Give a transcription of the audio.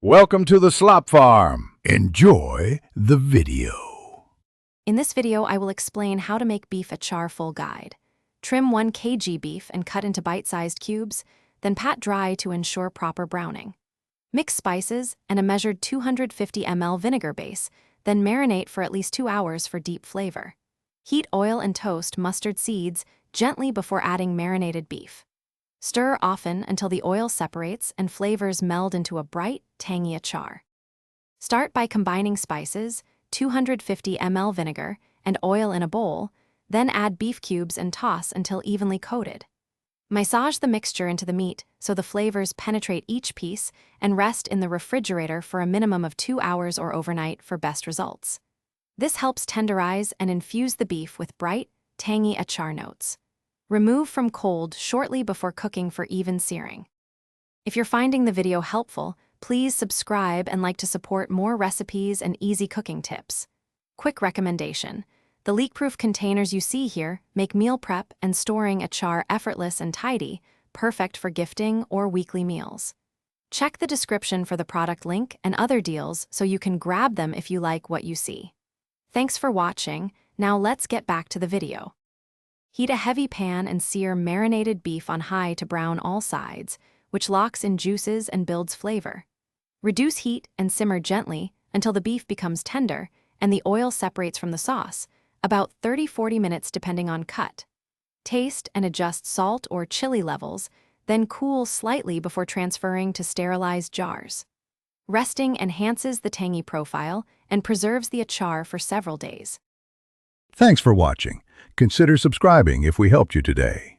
Welcome to the Slop Farm. Enjoy the video. In this video, I will explain how to make beef achar full guide. Trim 1 kg beef and cut into bite-sized cubes, then pat dry to ensure proper browning. Mix spices and a measured 250 ml vinegar base, then marinate for at least 2 hours for deep flavor. Heat oil and toast mustard seeds gently before adding marinated beef. Stir often until the oil separates and flavors meld into a bright, tangy achar. Start by combining spices, 250 ml vinegar, and oil in a bowl, then add beef cubes and toss until evenly coated. Massage the mixture into the meat so the flavors penetrate each piece and rest in the refrigerator for a minimum of 2 hours or overnight for best results. This helps tenderize and infuse the beef with bright, tangy achar notes. Remove from cold shortly before cooking for even searing. If you're finding the video helpful, please subscribe and like to support more recipes and easy cooking tips. Quick recommendation: the leak-proof containers you see here make meal prep and storing achar effortless and tidy, perfect for gifting or weekly meals. Check the description for the product link and other deals so you can grab them if you like what you see. Thanks for watching. Now let's get back to the video. Heat a heavy pan and sear marinated beef on high to brown all sides, which locks in juices and builds flavor. Reduce heat and simmer gently until the beef becomes tender and the oil separates from the sauce, about 30–40 minutes depending on cut. Taste and adjust salt or chili levels, then cool slightly before transferring to sterilized jars. Resting enhances the tangy profile and preserves the achar for several days. Thanks for watching. Consider subscribing if we helped you today.